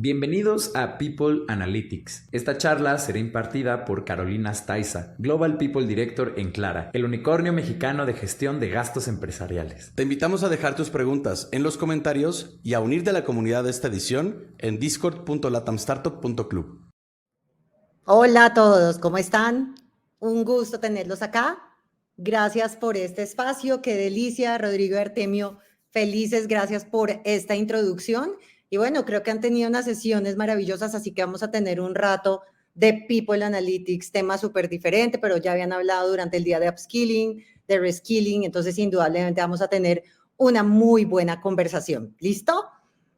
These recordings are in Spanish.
Bienvenidos a People Analytics. Esta charla será impartida por Carolina Staiza, Global People Director en Clara, el unicornio mexicano de gestión de gastos empresariales. Te invitamos a dejar tus preguntas en los comentarios y a unirte a la comunidad de esta edición en discord.latamstartup.club. Hola a todos, ¿cómo están? Un gusto tenerlos acá. Gracias por este espacio, qué delicia, Rodrigo y Artemio, felices, gracias por esta introducción. Y bueno, creo que han tenido unas sesiones maravillosas, así que vamos a tener un rato de People Analytics, tema súper diferente, pero ya habían hablado durante el día de upskilling, de reskilling, entonces indudablemente vamos a tener una muy buena conversación. ¿Listo?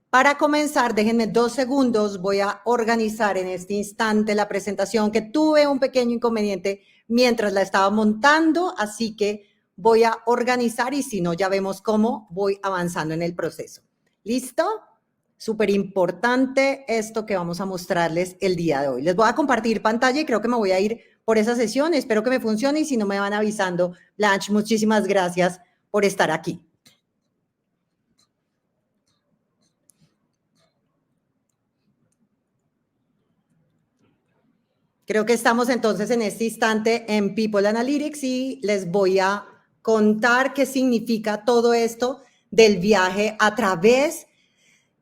Para comenzar, déjenme 2 segundos, voy a organizar en este instante la presentación, que tuve un pequeño inconveniente mientras la estaba montando, así que voy a organizar y si no, ya vemos cómo voy avanzando en el proceso. ¿Listo? Súper importante esto que vamos a mostrarles el día de hoy. Les voy a compartir pantalla y creo que me voy a ir por esa sesión. Espero que me funcione y si no me van avisando. Blanche, muchísimas gracias por estar aquí. Creo que estamos entonces en este instante en People Analytics y les voy a contar qué significa todo esto del viaje a través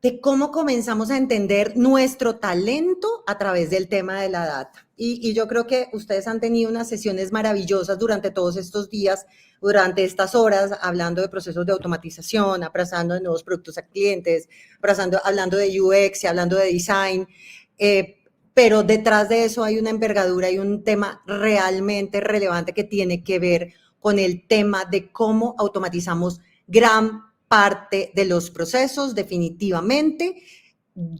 de cómo comenzamos a entender nuestro talento a través del tema de la data. Y yo creo que ustedes han tenido unas sesiones maravillosas durante todos estos días, durante estas horas, hablando de procesos de automatización, abrazando de nuevos productos a clientes, hablando de UX y hablando de design, pero detrás de eso hay una envergadura y un tema realmente relevante que tiene que ver con el tema de cómo automatizamos gran parte de los procesos, definitivamente,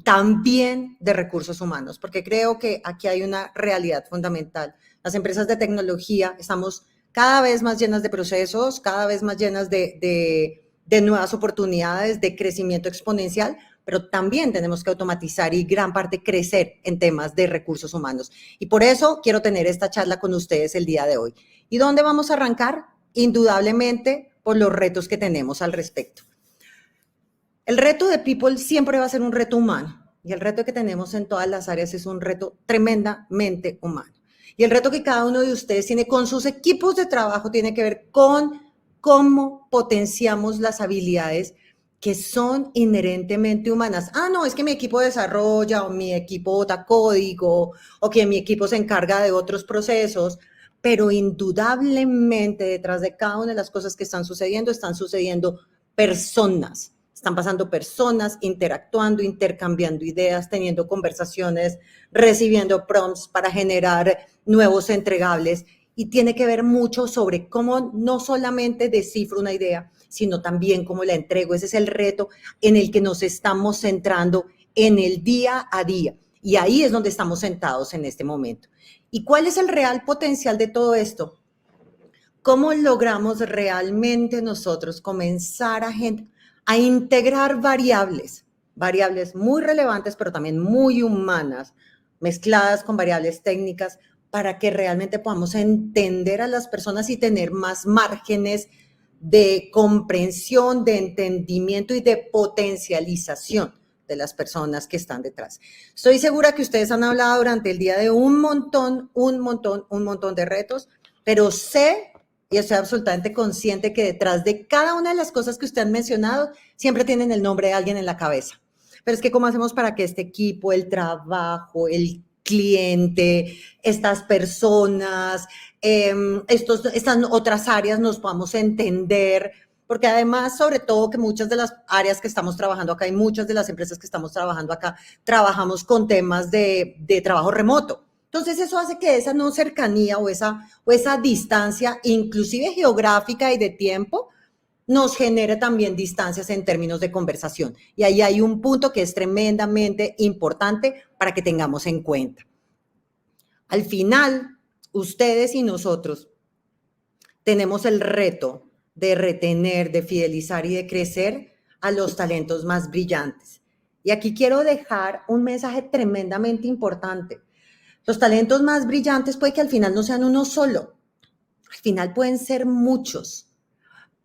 también de recursos humanos, porque creo que aquí hay una realidad fundamental. Las empresas de tecnología estamos cada vez más llenas de procesos, cada vez más llenas de nuevas oportunidades, de crecimiento exponencial, pero también tenemos que automatizar y gran parte crecer en temas de recursos humanos. Y por eso quiero tener esta charla con ustedes el día de hoy. ¿Y dónde vamos a arrancar? Indudablemente por los retos que tenemos al respecto. El reto de People siempre va a ser un reto humano y el reto que tenemos en todas las áreas es un reto tremendamente humano. Y el reto que cada uno de ustedes tiene con sus equipos de trabajo tiene que ver con cómo potenciamos las habilidades que son inherentemente humanas. No, es que mi equipo desarrolla o mi equipo bota código o que mi equipo se encarga de otros procesos, pero indudablemente detrás de cada una de las cosas que están sucediendo personas. Están pasando personas interactuando, intercambiando ideas, teniendo conversaciones, recibiendo prompts para generar nuevos entregables. Y tiene que ver mucho sobre cómo no solamente descifro una idea, sino también cómo la entrego. Ese es el reto en el que nos estamos centrando en el día a día. Y ahí es donde estamos sentados en este momento. ¿Y cuál es el real potencial de todo esto? ¿Cómo logramos realmente nosotros comenzar a integrar variables muy relevantes, pero también muy humanas, mezcladas con variables técnicas, para que realmente podamos entender a las personas y tener más márgenes de comprensión, de entendimiento y de potencialización de las personas que están detrás? Estoy segura que ustedes han hablado durante el día de un montón de retos, pero sé y estoy absolutamente consciente que detrás de cada una de las cosas que usted han mencionado siempre tienen el nombre de alguien en la cabeza. Pero es que ¿cómo hacemos para que este equipo, el trabajo, el cliente, estas personas, estas otras áreas nos podamos entender? Porque además, sobre todo, que muchas de las áreas que estamos trabajando acá y muchas de las empresas que estamos trabajando acá, trabajamos con temas de trabajo remoto. Entonces, eso hace que esa no cercanía o esa distancia, inclusive geográfica y de tiempo, nos genere también distancias en términos de conversación. Y ahí hay un punto que es tremendamente importante para que tengamos en cuenta. Al final, ustedes y nosotros tenemos el reto de retener, de fidelizar y de crecer a los talentos más brillantes. Y aquí quiero dejar un mensaje tremendamente importante. Los talentos más brillantes puede que al final no sean uno solo, al final pueden ser muchos,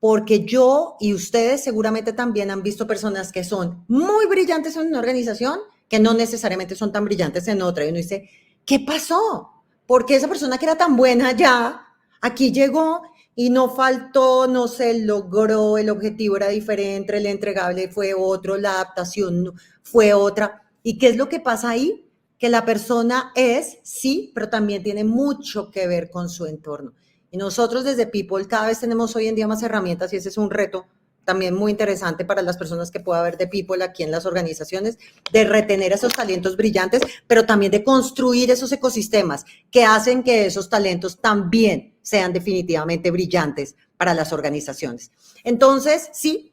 porque yo y ustedes seguramente también han visto personas que son muy brillantes en una organización que no necesariamente son tan brillantes en otra, y uno dice, ¿qué pasó? ¿Por qué esa persona que era tan buena ya, aquí llegó y no faltó, no se logró, el objetivo era diferente, el entregable fue otro, la adaptación fue otra? ¿Y qué es lo que pasa ahí? Que la persona es, sí, pero también tiene mucho que ver con su entorno. Y nosotros desde People cada vez tenemos hoy en día más herramientas, y ese es un reto también muy interesante para las personas que pueda haber de People aquí en las organizaciones, de retener esos talentos brillantes, pero también de construir esos ecosistemas que hacen que esos talentos también sean definitivamente brillantes para las organizaciones. Entonces, sí,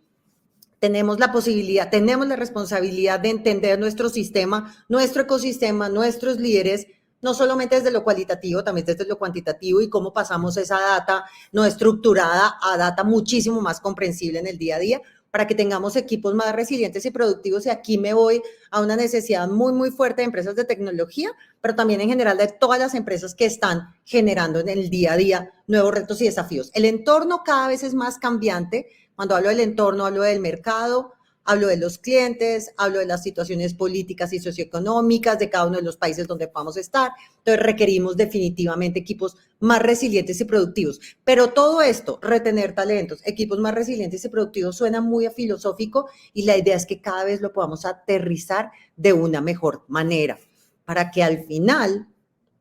tenemos la posibilidad, tenemos la responsabilidad de entender nuestro sistema, nuestro ecosistema, nuestros líderes, no solamente desde lo cualitativo, también desde lo cuantitativo, y cómo pasamos esa data no estructurada a data muchísimo más comprensible en el día a día, para que tengamos equipos más resilientes y productivos. Y aquí me voy a una necesidad muy, muy fuerte de empresas de tecnología, pero también en general de todas las empresas que están generando en el día a día nuevos retos y desafíos. El entorno cada vez es más cambiante. Cuando hablo del entorno, hablo del mercado, hablo de los clientes, hablo de las situaciones políticas y socioeconómicas de cada uno de los países donde podamos estar. Entonces requerimos definitivamente equipos más resilientes y productivos. Pero todo esto, retener talentos, equipos más resilientes y productivos, suena muy a filosófico, y la idea es que cada vez lo podamos aterrizar de una mejor manera, para que al final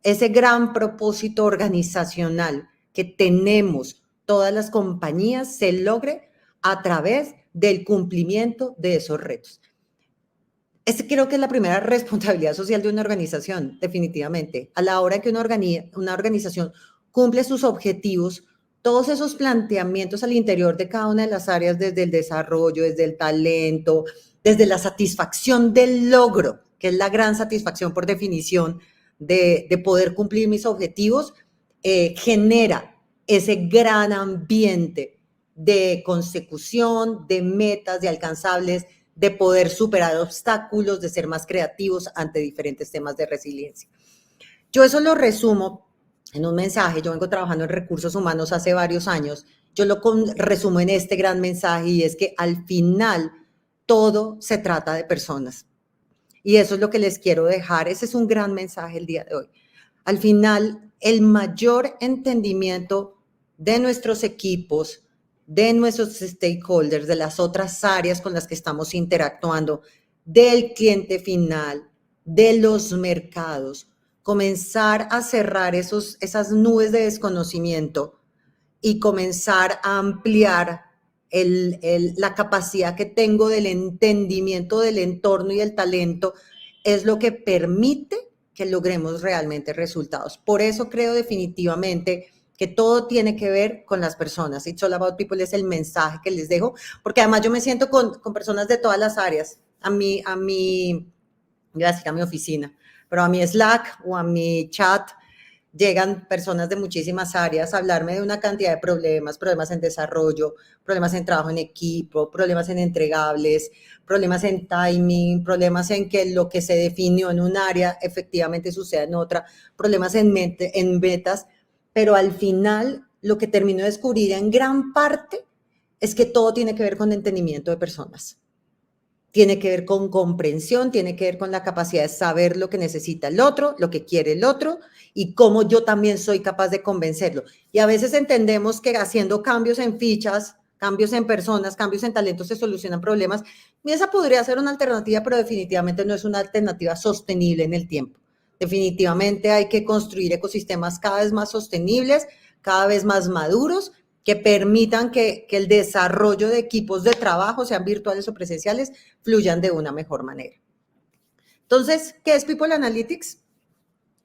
ese gran propósito organizacional que tenemos todas las compañías se logre a través del cumplimiento de esos retos. Creo que es la primera responsabilidad social de una organización, definitivamente. A la hora que una organización cumple sus objetivos, todos esos planteamientos al interior de cada una de las áreas, desde el desarrollo, desde el talento, desde la satisfacción del logro, que es la gran satisfacción por definición de poder cumplir mis objetivos, genera ese gran ambiente de consecución, de metas, de alcanzables, de poder superar obstáculos, de ser más creativos ante diferentes temas de resiliencia. Yo eso lo resumo en un mensaje. Yo vengo trabajando en recursos humanos hace varios años. Yo lo resumo en este gran mensaje, y es que al final todo se trata de personas. Y eso es lo que les quiero dejar. Ese es un gran mensaje el día de hoy. Al final, el mayor entendimiento de nuestros equipos, de nuestros stakeholders, de las otras áreas con las que estamos interactuando, del cliente final, de los mercados, comenzar a cerrar esas nubes de desconocimiento y comenzar a ampliar la capacidad que tengo del entendimiento del entorno y el talento, es lo que permite que logremos realmente resultados. Por eso creo definitivamente que todo tiene que ver con las personas. It's all about people es el mensaje que les dejo, porque además yo me siento con personas de todas las áreas. A mi, voy a decir a mi oficina, pero a mi Slack o a mi chat llegan personas de muchísimas áreas a hablarme de una cantidad de problemas en desarrollo, problemas en trabajo en equipo, problemas en entregables, problemas en timing, problemas en que lo que se definió en un área efectivamente suceda en otra, problemas en metas. Pero al final, lo que termino de descubrir en gran parte es que todo tiene que ver con entendimiento de personas. Tiene que ver con comprensión, tiene que ver con la capacidad de saber lo que necesita el otro, lo que quiere el otro, y cómo yo también soy capaz de convencerlo. Y a veces entendemos que haciendo cambios en fichas, cambios en personas, cambios en talentos se solucionan problemas. Y esa podría ser una alternativa, pero definitivamente no es una alternativa sostenible en el tiempo. Definitivamente hay que construir ecosistemas cada vez más sostenibles, cada vez más maduros, que permitan que el desarrollo de equipos de trabajo, sean virtuales o presenciales, fluyan de una mejor manera. Entonces, ¿qué es People Analytics?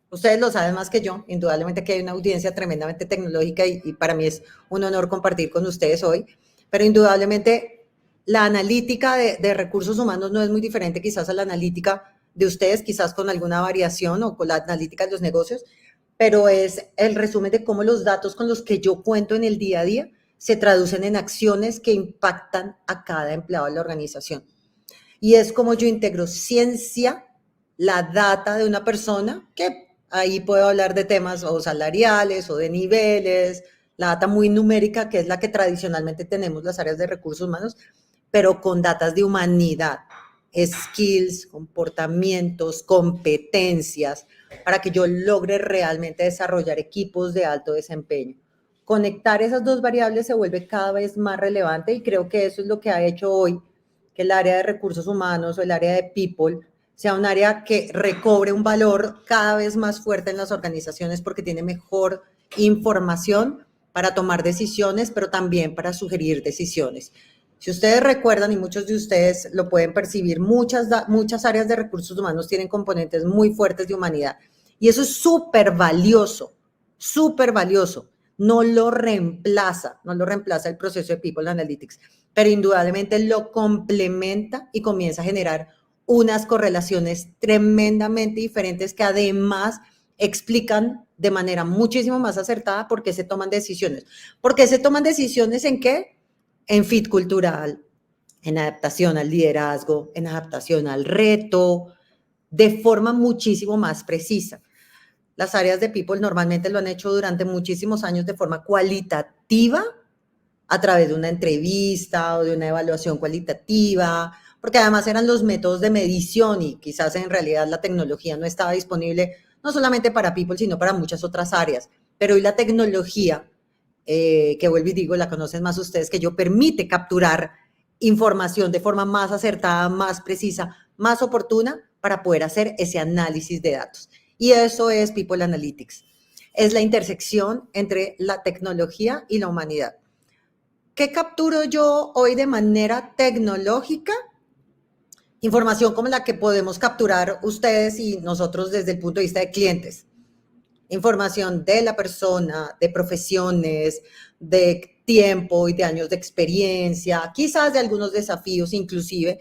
Ustedes lo saben más que yo, indudablemente que hay una audiencia tremendamente tecnológica, y para mí es un honor compartir con ustedes hoy, pero indudablemente la analítica de recursos humanos no es muy diferente quizás a la analítica de ustedes, quizás con alguna variación, o con la analítica de los negocios, pero es el resumen de cómo los datos con los que yo cuento en el día a día se traducen en acciones que impactan a cada empleado de la organización. Y es como yo integro ciencia, la data de una persona, que ahí puedo hablar de temas o salariales o de niveles, la data muy numérica, que es la que tradicionalmente tenemos las áreas de recursos humanos, pero con datas de humanidad, skills, comportamientos, competencias, para que yo logre realmente desarrollar equipos de alto desempeño. Conectar esas dos variables se vuelve cada vez más relevante y creo que eso es lo que ha hecho hoy que el área de recursos humanos o el área de people sea un área que recobre un valor cada vez más fuerte en las organizaciones porque tiene mejor información para tomar decisiones, pero también para sugerir decisiones. Si ustedes recuerdan, y muchos de ustedes lo pueden percibir, muchas áreas de recursos humanos tienen componentes muy fuertes de humanidad. Y eso es súper valioso, súper valioso. No lo reemplaza el proceso de People Analytics, pero indudablemente lo complementa y comienza a generar unas correlaciones tremendamente diferentes que además explican de manera muchísimo más acertada por qué se toman decisiones. ¿Por qué se toman decisiones en qué? En fit cultural, en adaptación al liderazgo, en adaptación al reto, de forma muchísimo más precisa. Las áreas de People normalmente lo han hecho durante muchísimos años de forma cualitativa, a través de una entrevista o de una evaluación cualitativa, porque además eran los métodos de medición y quizás en realidad la tecnología no estaba disponible no solamente para People, sino para muchas otras áreas. Pero hoy la tecnología, que vuelvo y digo, la conocen más ustedes que yo, permite capturar información de forma más acertada, más precisa, más oportuna para poder hacer ese análisis de datos. Y eso es People Analytics. Es la intersección entre la tecnología y la humanidad. ¿Qué capturo yo hoy de manera tecnológica? Información como la que podemos capturar ustedes y nosotros desde el punto de vista de clientes. Información de la persona, de profesiones, de tiempo y de años de experiencia, quizás de algunos desafíos inclusive,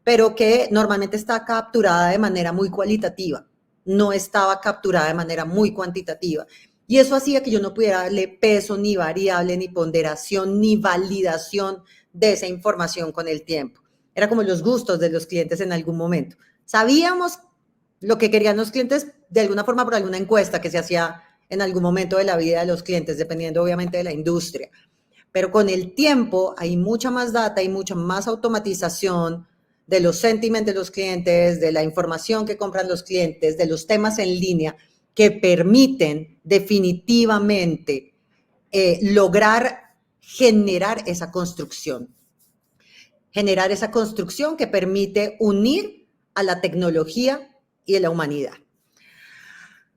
pero que normalmente está capturada de manera muy cualitativa. No estaba capturada de manera muy cuantitativa. Y eso hacía que yo no pudiera darle peso, ni variable, ni ponderación, ni validación de esa información con el tiempo. Era como los gustos de los clientes en algún momento. Sabíamos lo que querían los clientes de alguna forma por alguna encuesta que se hacía en algún momento de la vida de los clientes, dependiendo obviamente de la industria. Pero con el tiempo hay mucha más data y mucha más automatización de los sentimientos de los clientes, de la información que compran los clientes, de los temas en línea, que permiten definitivamente lograr generar esa construcción. Generar esa construcción que permite unir a la tecnología y a la humanidad.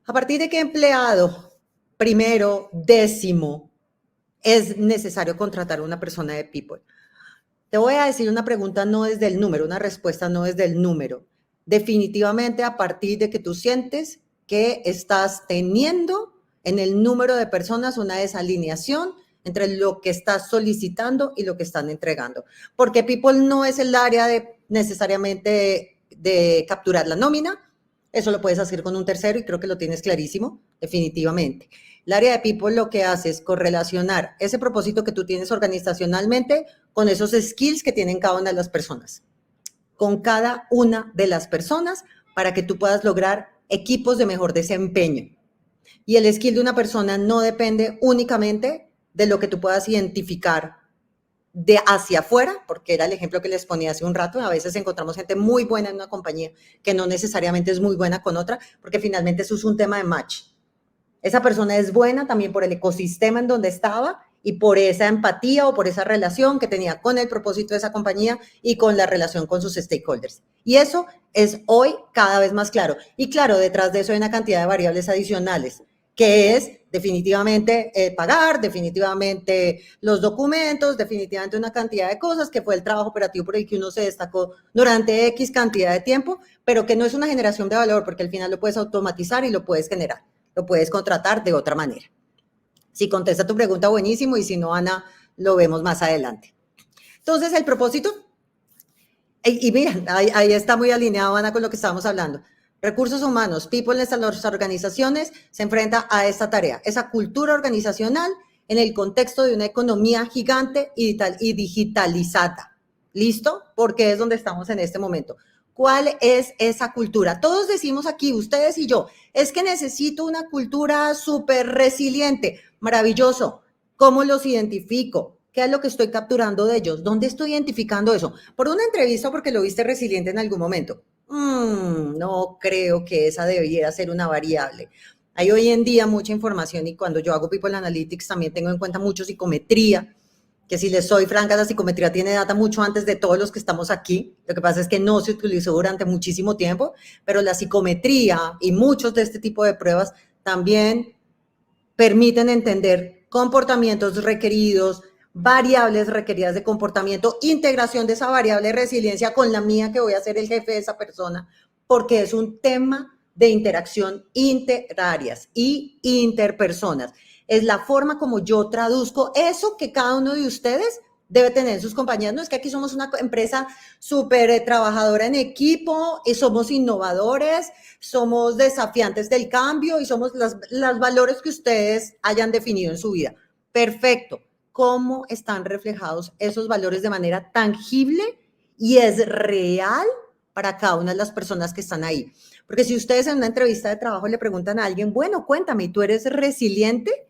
¿A partir de qué empleado, primero, décimo, es necesario contratar a una persona de People? Te voy a decir una pregunta no desde el número, una respuesta no desde el número. Definitivamente a partir de que tú sientes que estás teniendo en el número de personas una desalineación entre lo que estás solicitando y lo que están entregando. Porque People no es el área de necesariamente de capturar la nómina, eso lo puedes hacer con un tercero y creo que lo tienes clarísimo, definitivamente. El área de People lo que hace es correlacionar ese propósito que tú tienes organizacionalmente con esos skills que tienen cada una de las personas. Con cada una de las personas para que tú puedas lograr equipos de mejor desempeño. Y el skill de una persona no depende únicamente de lo que tú puedas identificar de hacia afuera, porque era el ejemplo que les ponía hace un rato. A veces encontramos gente muy buena en una compañía que no necesariamente es muy buena con otra, porque finalmente eso es un tema de match. Esa persona es buena también por el ecosistema en donde estaba y por esa empatía o por esa relación que tenía con el propósito de esa compañía y con la relación con sus stakeholders. Y eso es hoy cada vez más claro. Y claro, detrás de eso hay una cantidad de variables adicionales, que es definitivamente pagar, definitivamente los documentos, definitivamente una cantidad de cosas, que fue el trabajo operativo por el que uno se destacó durante X cantidad de tiempo, pero que no es una generación de valor, porque al final lo puedes automatizar y lo puedes generar, lo puedes contratar de otra manera. Si contesta tu pregunta, buenísimo, y si no, Ana, lo vemos más adelante. Entonces, el propósito, y mira, ahí está muy alineado, Ana, con lo que estábamos hablando. Recursos humanos, People en las organizaciones se enfrenta a esta tarea, esa cultura organizacional en el contexto de una economía gigante y digitalizada. ¿Listo? Porque es donde estamos en este momento. ¿Cuál es esa cultura? Todos decimos aquí, ustedes y yo, es que necesito una cultura súper resiliente. Maravilloso. ¿Cómo los identifico? ¿Qué es lo que estoy capturando de ellos? ¿Dónde estoy identificando eso? ¿Por una entrevista o porque lo viste resiliente en algún momento? No creo que esa debiera ser una variable. Hay hoy en día mucha información y cuando yo hago People Analytics también tengo en cuenta mucho psicometría, que si les soy franca, la psicometría tiene data mucho antes de todos los que estamos aquí. Lo que pasa es que no se utilizó durante muchísimo tiempo, pero la psicometría y muchos de este tipo de pruebas también permiten entender comportamientos requeridos, variables requeridas de comportamiento, integración de esa variable de resiliencia con la mía, que voy a ser el jefe de esa persona, porque es un tema de interacción interáreas y interpersonas. Es la forma como yo traduzco eso que cada uno de ustedes debe tener en sus compañías. No es que aquí somos una empresa súper trabajadora en equipo y somos innovadores, somos desafiantes del cambio y somos los valores que ustedes hayan definido en su vida. Perfecto. ¿Cómo están reflejados esos valores de manera tangible y es real para cada una de las personas que están ahí? Porque si ustedes en una entrevista de trabajo le preguntan a alguien, bueno, cuéntame, ¿tú eres resiliente?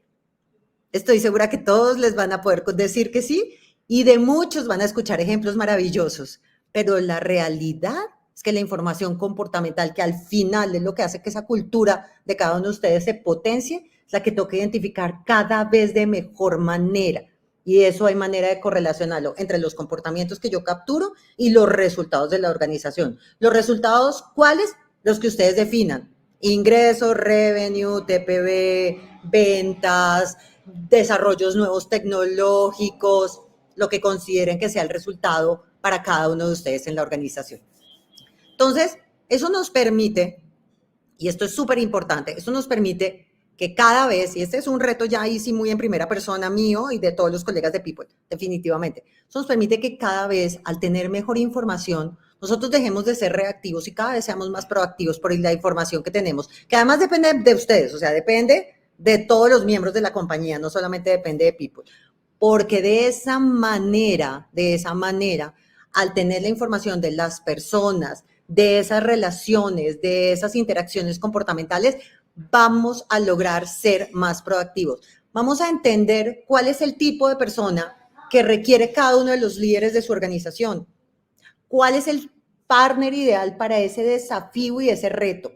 Estoy segura que todos les van a poder decir que sí y de muchos van a escuchar ejemplos maravillosos, pero la realidad es que la información comportamental, que al final es lo que hace que esa cultura de cada uno de ustedes se potencie, es la que toca identificar cada vez de mejor manera. Y eso hay manera de correlacionarlo entre los comportamientos que yo capturo y los resultados de la organización. ¿Los resultados cuáles? Los que ustedes definan. Ingresos, revenue, TPV, ventas, desarrollos nuevos tecnológicos, lo que consideren que sea el resultado para cada uno de ustedes en la organización. Entonces, eso nos permite, y esto es súper importante, esto nos permite que cada vez, y este es un reto ya ahí sí muy en primera persona mío y de todos los colegas de People, definitivamente, eso nos permite que cada vez al tener mejor información, nosotros dejemos de ser reactivos y cada vez seamos más proactivos por la información que tenemos, que además depende de ustedes, o sea, depende de todos los miembros de la compañía, no solamente depende de People, porque de esa manera, al tener la información de las personas, de esas relaciones, de esas interacciones comportamentales, vamos a lograr ser más proactivos. Vamos a entender cuál es el tipo de persona que requiere cada uno de los líderes de su organización. ¿Cuál es el partner ideal para ese desafío y ese reto?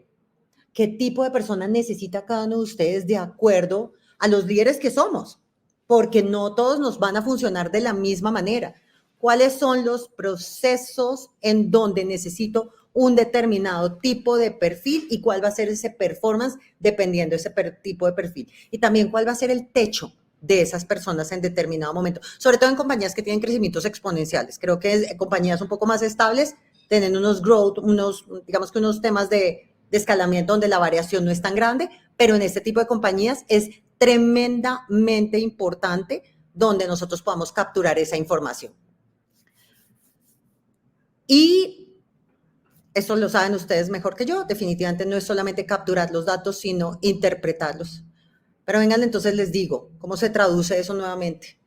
¿Qué tipo de persona necesita cada uno de ustedes de acuerdo a los líderes que somos? Porque no todos nos van a funcionar de la misma manera. ¿Cuáles son los procesos en donde necesito un determinado tipo de perfil y cuál va a ser ese performance dependiendo de ese tipo de perfil? Y también cuál va a ser el techo de esas personas en determinado momento, sobre todo en compañías que tienen crecimientos exponenciales. Creo que compañías un poco más estables tienen unos growth, digamos que unos temas de escalamiento donde la variación no es tan grande, pero en este tipo de compañías es tremendamente importante donde nosotros podamos capturar esa información. Y eso lo saben ustedes mejor que yo, definitivamente no es solamente capturar los datos, sino interpretarlos. Pero vengan, entonces les digo, ¿cómo se traduce eso nuevamente?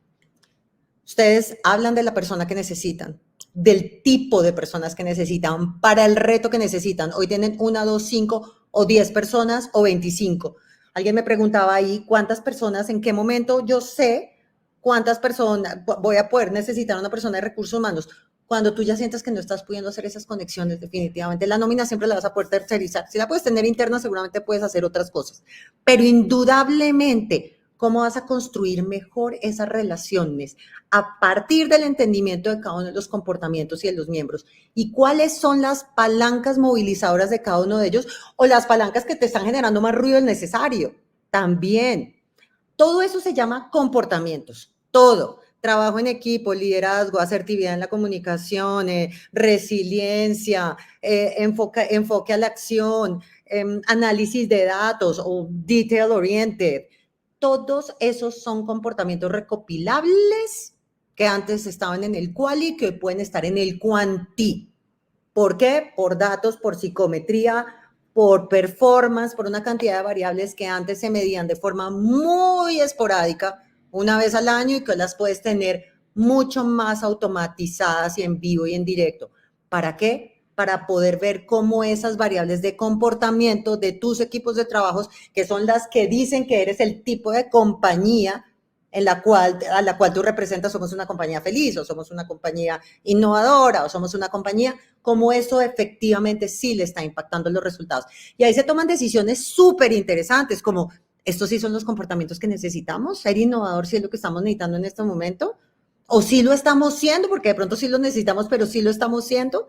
Ustedes hablan de la persona que necesitan, del tipo de personas que necesitan, para el reto que necesitan. Hoy tienen 1, 2, 5 o 10 personas o 25. Alguien me preguntaba ahí cuántas personas, en qué momento yo sé cuántas personas voy a poder necesitar una persona de recursos humanos. Cuando tú ya sientas que no estás pudiendo hacer esas conexiones, definitivamente la nómina siempre la vas a poder tercerizar. Si la puedes tener interna, seguramente puedes hacer otras cosas. Pero indudablemente, ¿cómo vas a construir mejor esas relaciones a partir del entendimiento de cada uno de los comportamientos y de los miembros? ¿Y cuáles son las palancas movilizadoras de cada uno de ellos o las palancas que te están generando más ruido del necesario? También. Todo eso se llama comportamientos, todo. Trabajo en equipo, liderazgo, asertividad en la comunicación, resiliencia, enfoque a la acción, análisis de datos o detail oriented. Todos esos son comportamientos recopilables que antes estaban en el quali, que hoy pueden estar en el quanti. ¿Por qué? Por datos, por psicometría, por performance, por una cantidad de variables que antes se medían de forma muy esporádica, una vez al año, y que las puedes tener mucho más automatizadas y en vivo y en directo. ¿Para qué? Para poder ver cómo esas variables de comportamiento de tus equipos de trabajos, que son las que dicen que eres el tipo de compañía a la cual tú representas, somos una compañía feliz, o somos una compañía innovadora, o somos una compañía, como eso efectivamente sí le está impactando los resultados. Y ahí se toman decisiones súper interesantes, como estos sí son los comportamientos que necesitamos, ser innovador sí es lo que estamos necesitando en este momento, o sí lo estamos siendo, porque de pronto sí lo necesitamos, pero sí lo estamos siendo,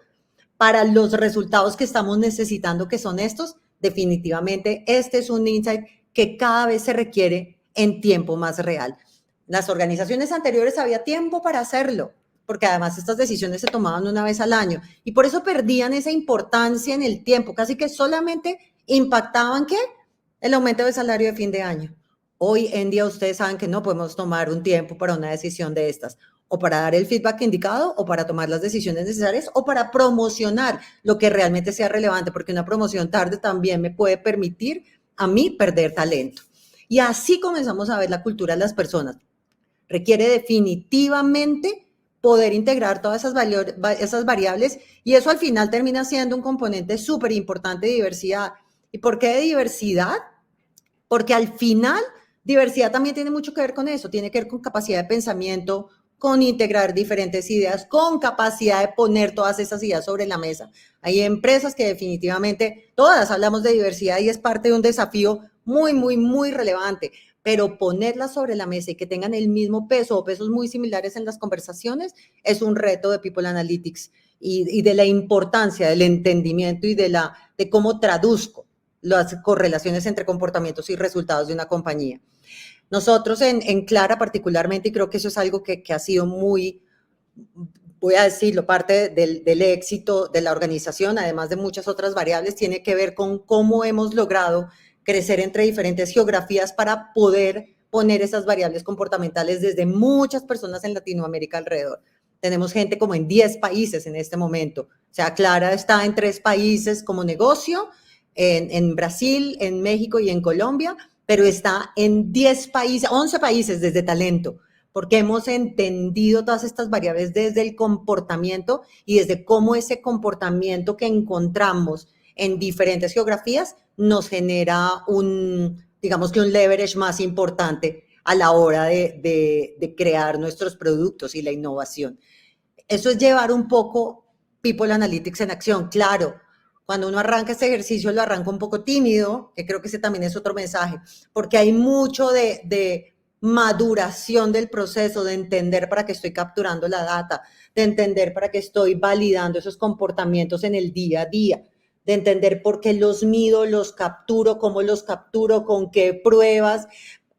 para los resultados que estamos necesitando, que son estos. Definitivamente este es un insight que cada vez se requiere en tiempo más real. Las organizaciones anteriores había tiempo para hacerlo, porque además estas decisiones se tomaban una vez al año y por eso perdían esa importancia en el tiempo, casi que solamente impactaban ¿qué? El aumento del salario de fin de año. Hoy en día ustedes saben que no podemos tomar un tiempo para una decisión de estas, o para dar el feedback indicado, o para tomar las decisiones necesarias, o para promocionar lo que realmente sea relevante, porque una promoción tarde también me puede permitir a mí perder talento. Y así comenzamos a ver la cultura de las personas. Requiere definitivamente poder integrar todas esas variables y eso al final termina siendo un componente súper importante de diversidad. ¿Y por qué de diversidad? Porque al final diversidad también tiene mucho que ver con eso, tiene que ver con capacidad de pensamiento, con integrar diferentes ideas, con capacidad de poner todas esas ideas sobre la mesa. Hay empresas que definitivamente, todas hablamos de diversidad y es parte de un desafío muy, muy, muy relevante, pero ponerlas sobre la mesa y que tengan el mismo peso o pesos muy similares en las conversaciones es un reto de People Analytics y de la importancia del entendimiento y de cómo traduzco las correlaciones entre comportamientos y resultados de una compañía. Nosotros en Clara particularmente, y creo que eso es algo que ha sido muy, voy a decirlo, parte del éxito de la organización, además de muchas otras variables, tiene que ver con cómo hemos logrado crecer entre diferentes geografías para poder poner esas variables comportamentales desde muchas personas en Latinoamérica alrededor. Tenemos gente como en 10 países en este momento. O sea, Clara está en 3 países como negocio, en Brasil, en México y en Colombia, pero está en 10 países, 11 países desde talento, porque hemos entendido todas estas variables desde el comportamiento y desde cómo ese comportamiento que encontramos en diferentes geografías nos genera digamos que un leverage más importante a la hora de crear nuestros productos y la innovación. Eso es llevar un poco People Analytics en acción. Claro, cuando uno arranca este ejercicio lo arranca un poco tímido, que creo que ese también es otro mensaje, porque hay mucho de maduración del proceso, de entender para qué estoy capturando la data, de entender para qué estoy validando esos comportamientos en el día a día, de entender por qué los mido, los capturo, cómo los capturo, con qué pruebas.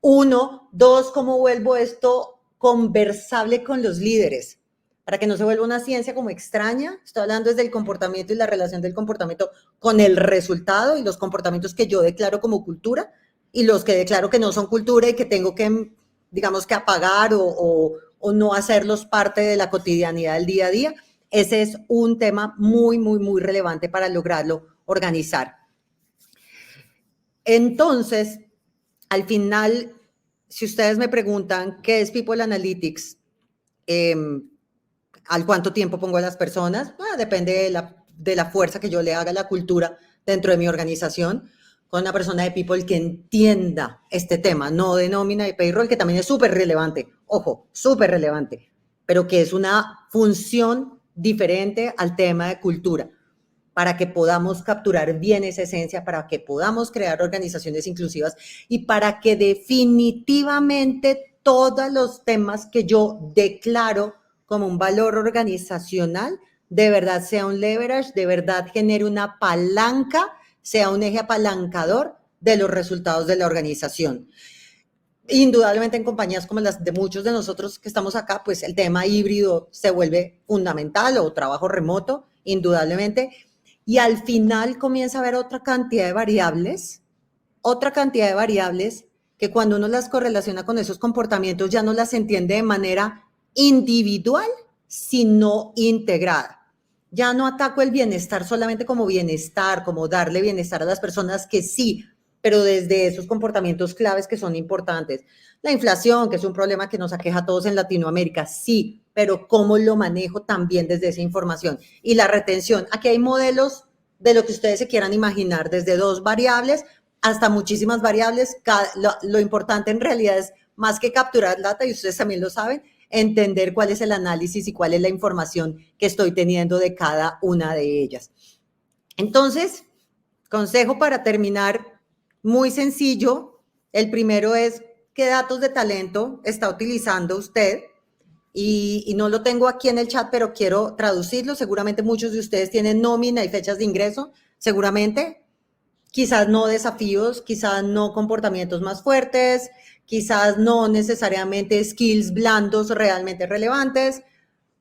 1, 2, cómo vuelvo esto conversable con los líderes, para que no se vuelva una ciencia como extraña. Estoy hablando desde el comportamiento y la relación del comportamiento con el resultado y los comportamientos que yo declaro como cultura y los que declaro que no son cultura y que tengo que, digamos, que apagar o no hacerlos parte de la cotidianidad del día a día. Ese es un tema muy, muy, muy relevante para lograrlo organizar. Entonces, al final, si ustedes me preguntan qué es People Analytics, ¿al cuánto tiempo pongo a las personas? Depende de la fuerza que yo le haga a la cultura dentro de mi organización, con una persona de People que entienda este tema, no de nómina y payroll, que también es súper relevante, ojo, súper relevante, pero que es una función diferente al tema de cultura, para que podamos capturar bien esa esencia, para que podamos crear organizaciones inclusivas y para que definitivamente todos los temas que yo declaro como un valor organizacional, de verdad sea un leverage, de verdad genere una palanca, sea un eje apalancador de los resultados de la organización. Indudablemente en compañías como las de muchos de nosotros que estamos acá, pues el tema híbrido se vuelve fundamental o trabajo remoto, indudablemente, y al final comienza a haber otra cantidad de variables que cuando uno las correlaciona con esos comportamientos ya no las entiende de manera individual, sino integrada. Ya no ataco el bienestar solamente como bienestar, como darle bienestar a las personas, que sí, pero desde esos comportamientos claves que son importantes. La inflación, que es un problema que nos aqueja a todos en Latinoamérica, sí, pero cómo lo manejo también desde esa información. Y la retención, aquí hay modelos de lo que ustedes se quieran imaginar, desde 2 variables hasta muchísimas variables. Lo importante en realidad es más que capturar data, y ustedes también lo saben, entender cuál es el análisis y cuál es la información que estoy teniendo de cada una de ellas. Entonces, consejo para terminar, muy sencillo. El primero es qué datos de talento está utilizando usted. Y no lo tengo aquí en el chat, pero quiero traducirlo. Seguramente muchos de ustedes tienen nómina y fechas de ingreso, seguramente. Quizás no desafíos, quizás no comportamientos más fuertes, quizás no necesariamente skills blandos realmente relevantes.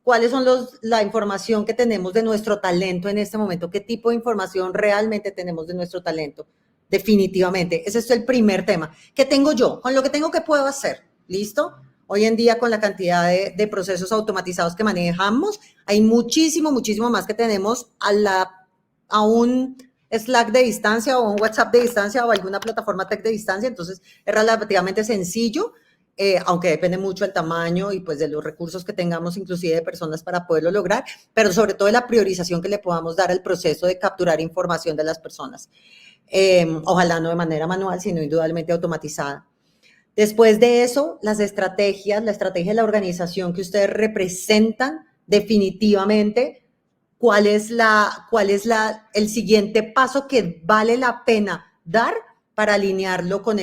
¿Cuáles son la información que tenemos de nuestro talento en este momento? ¿Qué tipo de información realmente tenemos de nuestro talento? Definitivamente. Ese es el primer tema. ¿Qué tengo yo? Con lo que tengo, ¿qué puedo hacer? ¿Listo? Hoy en día, con la cantidad de procesos automatizados que manejamos, hay muchísimo más que tenemos a un Slack de distancia o un WhatsApp de distancia o alguna plataforma tech de distancia. Entonces, es relativamente sencillo, aunque depende mucho del tamaño y pues de los recursos que tengamos, inclusive de personas para poderlo lograr, pero sobre todo de la priorización que le podamos dar al proceso de capturar información de las personas. Ojalá no de manera manual, sino indudablemente automatizada. Después de eso, las estrategias, la estrategia de la organización que ustedes representan, definitivamente, cuál es el siguiente paso que vale la pena dar para alinearlo con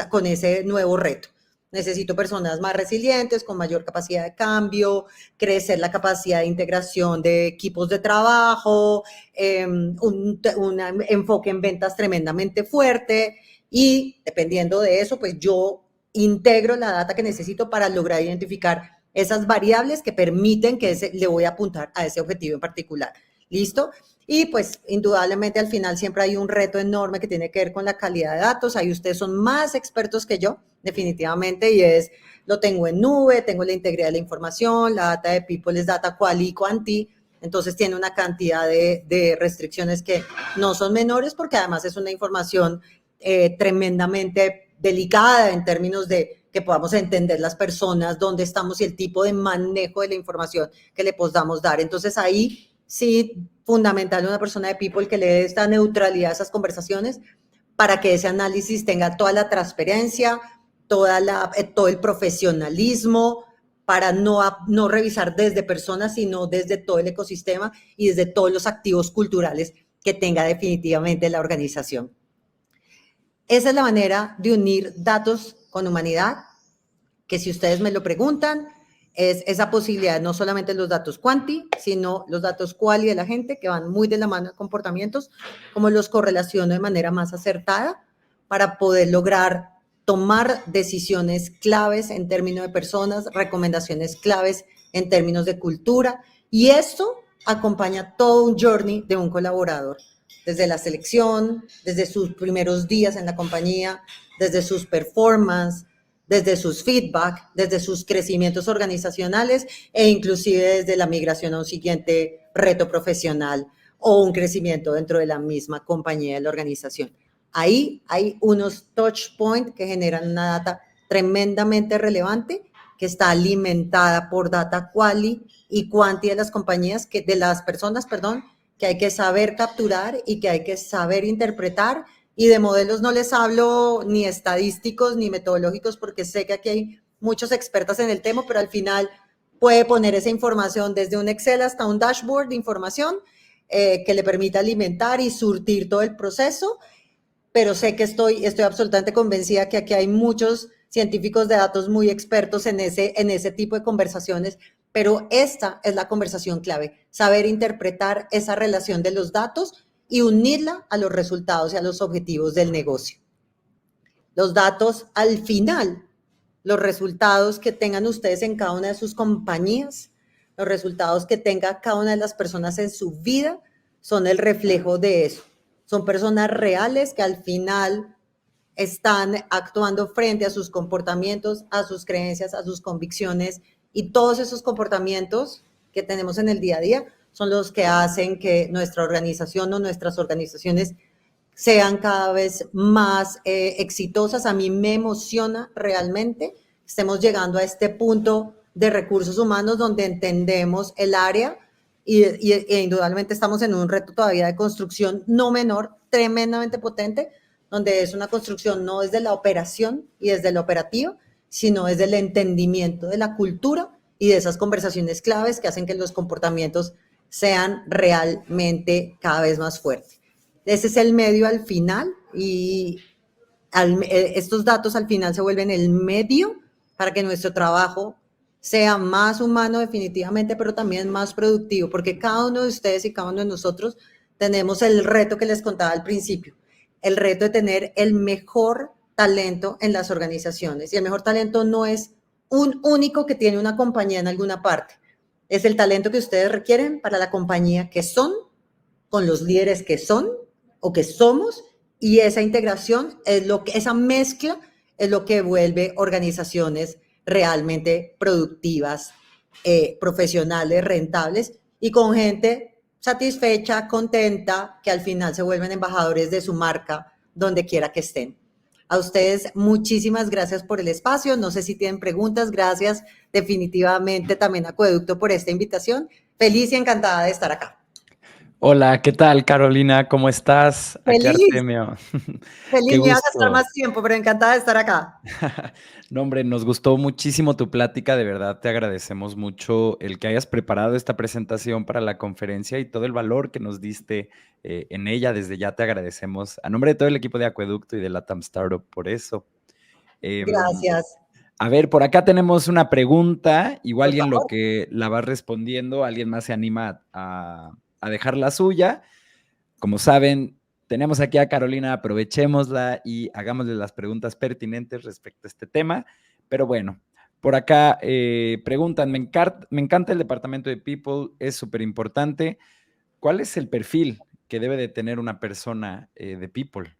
con ese nuevo reto. Necesito personas más resilientes, con mayor capacidad de cambio, crecer la capacidad de integración de equipos de trabajo, un enfoque en ventas tremendamente fuerte, y dependiendo de eso, pues yo integro la data que necesito para lograr identificar esas variables que permiten que le voy a apuntar a ese objetivo en particular. ¿Listo? Y pues indudablemente al final siempre hay un reto enorme que tiene que ver con la calidad de datos. Ahí ustedes son más expertos que yo, definitivamente, y lo tengo en nube, tengo la integridad de la información, la data de people es data quali y quanti, entonces tiene una cantidad de restricciones que no son menores, porque además es una información tremendamente delicada en términos de que podamos entender las personas, dónde estamos y el tipo de manejo de la información que le podamos dar. Entonces ahí sí, fundamental una persona de people que le dé esta neutralidad a esas conversaciones para que ese análisis tenga toda la transparencia, todo el profesionalismo, para no revisar desde personas, sino desde todo el ecosistema y desde todos los activos culturales que tenga definitivamente la organización. Esa es la manera de unir datos con humanidad, que si ustedes me lo preguntan, es esa posibilidad, no solamente los datos quanti, sino los datos quali de la gente, que van muy de la mano de comportamientos, como los correlaciono de manera más acertada para poder lograr tomar decisiones claves en términos de personas, recomendaciones claves en términos de cultura, y esto acompaña todo un journey de un colaborador, desde la selección, desde sus primeros días en la compañía, desde sus performance, desde sus feedback, desde sus crecimientos organizacionales e inclusive desde la migración a un siguiente reto profesional o un crecimiento dentro de la misma compañía de la organización. Ahí hay unos touch points que generan una data tremendamente relevante que está alimentada por data quali y quanti de las compañías, de las personas, que hay que saber capturar y que hay que saber interpretar. Y de modelos no les hablo ni estadísticos ni metodológicos, porque sé que aquí hay muchos expertos en el tema, pero al final puede poner esa información desde un Excel hasta un dashboard de información que le permita alimentar y surtir todo el proceso. Pero sé que estoy absolutamente convencida que aquí hay muchos científicos de datos muy expertos en ese tipo de conversaciones, pero esta es la conversación clave, saber interpretar esa relación de los datos y unirla a los resultados y a los objetivos del negocio. Los datos, al final, los resultados que tengan ustedes en cada una de sus compañías, los resultados que tenga cada una de las personas en su vida, son el reflejo de eso. Son personas reales que al final están actuando frente a sus comportamientos, a sus creencias, a sus convicciones, y todos esos comportamientos que tenemos en el día a día son los que hacen que nuestra organización o nuestras organizaciones sean cada vez más exitosas. A mí me emociona realmente que estemos llegando a este punto de recursos humanos donde entendemos el área e indudablemente estamos en un reto todavía de construcción no menor, tremendamente potente, donde es una construcción no desde la operación y desde la operativa, sino desde el entendimiento de la cultura y de esas conversaciones claves que hacen que los comportamientos sean realmente cada vez más fuertes. Ese es el medio al final y estos datos al final se vuelven el medio para que nuestro trabajo sea más humano definitivamente, pero también más productivo, porque cada uno de ustedes y cada uno de nosotros tenemos el reto que les contaba al principio, el reto de tener el mejor talento en las organizaciones. Y el mejor talento no es un único que tiene una compañía en alguna parte, es el talento que ustedes requieren para la compañía que son, con los líderes que son o que somos, y esa integración es lo que, esa mezcla es lo que vuelve organizaciones realmente productivas, profesionales, rentables y con gente satisfecha, contenta, que al final se vuelven embajadores de su marca donde quiera que estén. A ustedes muchísimas gracias por el espacio. No sé si tienen preguntas. Gracias definitivamente también a Acueducto por esta invitación. Feliz y encantada de estar acá. Hola, ¿qué tal, Carolina? ¿Cómo estás? Aquí Feliz, Artemio. Qué feliz. Me vas a estar gusto. más tiempo, pero encantada de estar acá. No, hombre, nos gustó muchísimo tu plática, de verdad te agradecemos mucho el que hayas preparado esta presentación para la conferencia y todo el valor que nos diste en ella. Desde ya te agradecemos a nombre de todo el equipo de Acueducto y de LATAM Startup por eso. Gracias. A ver, por acá tenemos una pregunta, igual Por y en lo favor. que la vas respondiendo, alguien más se anima a dejar la suya. Como saben, tenemos aquí a Carolina, aprovechémosla y hagámosle las preguntas pertinentes respecto a este tema. Pero bueno, por acá preguntan, me encanta el departamento de People, es súper importante. ¿Cuál es el perfil que debe de tener una persona de People?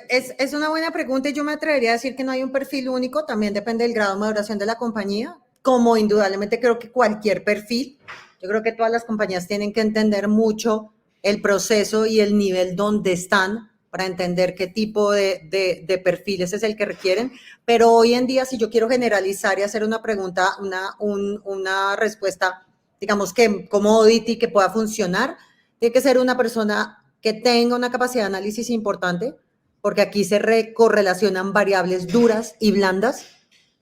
Es una buena pregunta y yo me atrevería a decir que no hay un perfil único, también depende del grado de maduración de la compañía, como indudablemente creo que cualquier perfil. Yo creo que todas las compañías tienen que entender mucho el proceso y el nivel donde están para entender qué tipo de perfiles es el que requieren. Pero hoy en día, si yo quiero generalizar y hacer una pregunta, una respuesta, digamos que commodity, que pueda funcionar, tiene que ser una persona que tenga una capacidad de análisis importante, porque aquí se correlacionan variables duras y blandas.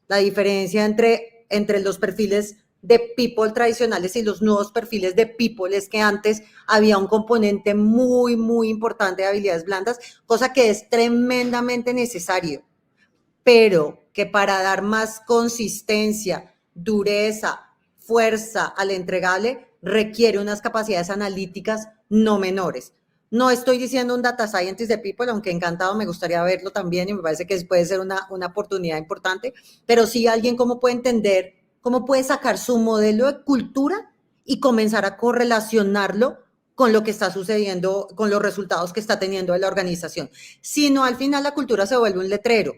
La diferencia entre los perfiles de people tradicionales y los nuevos perfiles de people es que antes había un componente muy, muy importante de habilidades blandas, cosa que es tremendamente necesario, pero que para dar más consistencia, dureza, fuerza al entregable, requiere unas capacidades analíticas no menores. No estoy diciendo un data scientist de people, aunque encantado, me gustaría verlo también y me parece que puede ser una oportunidad importante, pero sí alguien cómo puede entender, cómo puede sacar su modelo de cultura y comenzar a correlacionarlo con lo que está sucediendo, con los resultados que está teniendo la organización. Si no, al final la cultura se vuelve un letrero.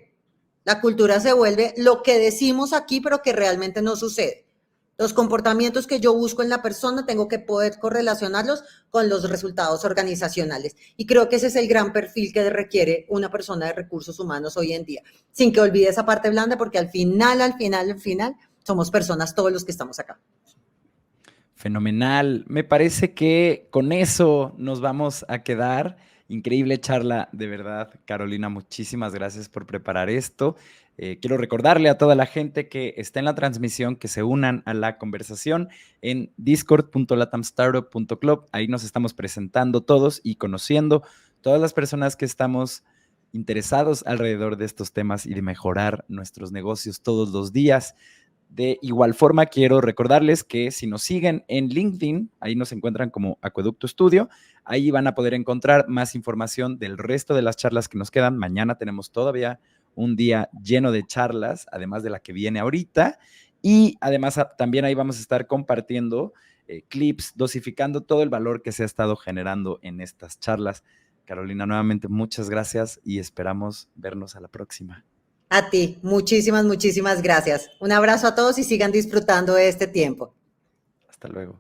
La cultura se vuelve lo que decimos aquí, pero que realmente no sucede. Los comportamientos que yo busco en la persona tengo que poder correlacionarlos con los resultados organizacionales. Y creo que ese es el gran perfil que requiere una persona de recursos humanos hoy en día. Sin que olvide esa parte blanda, porque al final, somos personas todos los que estamos acá. Fenomenal. Me parece que con eso nos vamos a quedar. Increíble charla, de verdad, Carolina. Muchísimas gracias por preparar esto. Quiero recordarle a toda la gente que está en la transmisión que se unan a la conversación en discord.latamstartup.club. Ahí nos estamos presentando todos y conociendo todas las personas que estamos interesados alrededor de estos temas y de mejorar nuestros negocios todos los días. De igual forma, quiero recordarles que si nos siguen en LinkedIn, ahí nos encuentran como Acueducto Studio, ahí van a poder encontrar más información del resto de las charlas que nos quedan. Mañana tenemos todavía un día lleno de charlas, además de la que viene ahorita, y además también ahí vamos a estar compartiendo clips, dosificando todo el valor que se ha estado generando en estas charlas. Carolina, nuevamente muchas gracias y esperamos vernos a la próxima. A ti, muchísimas, muchísimas gracias. Un abrazo a todos y sigan disfrutando de este tiempo. Hasta luego.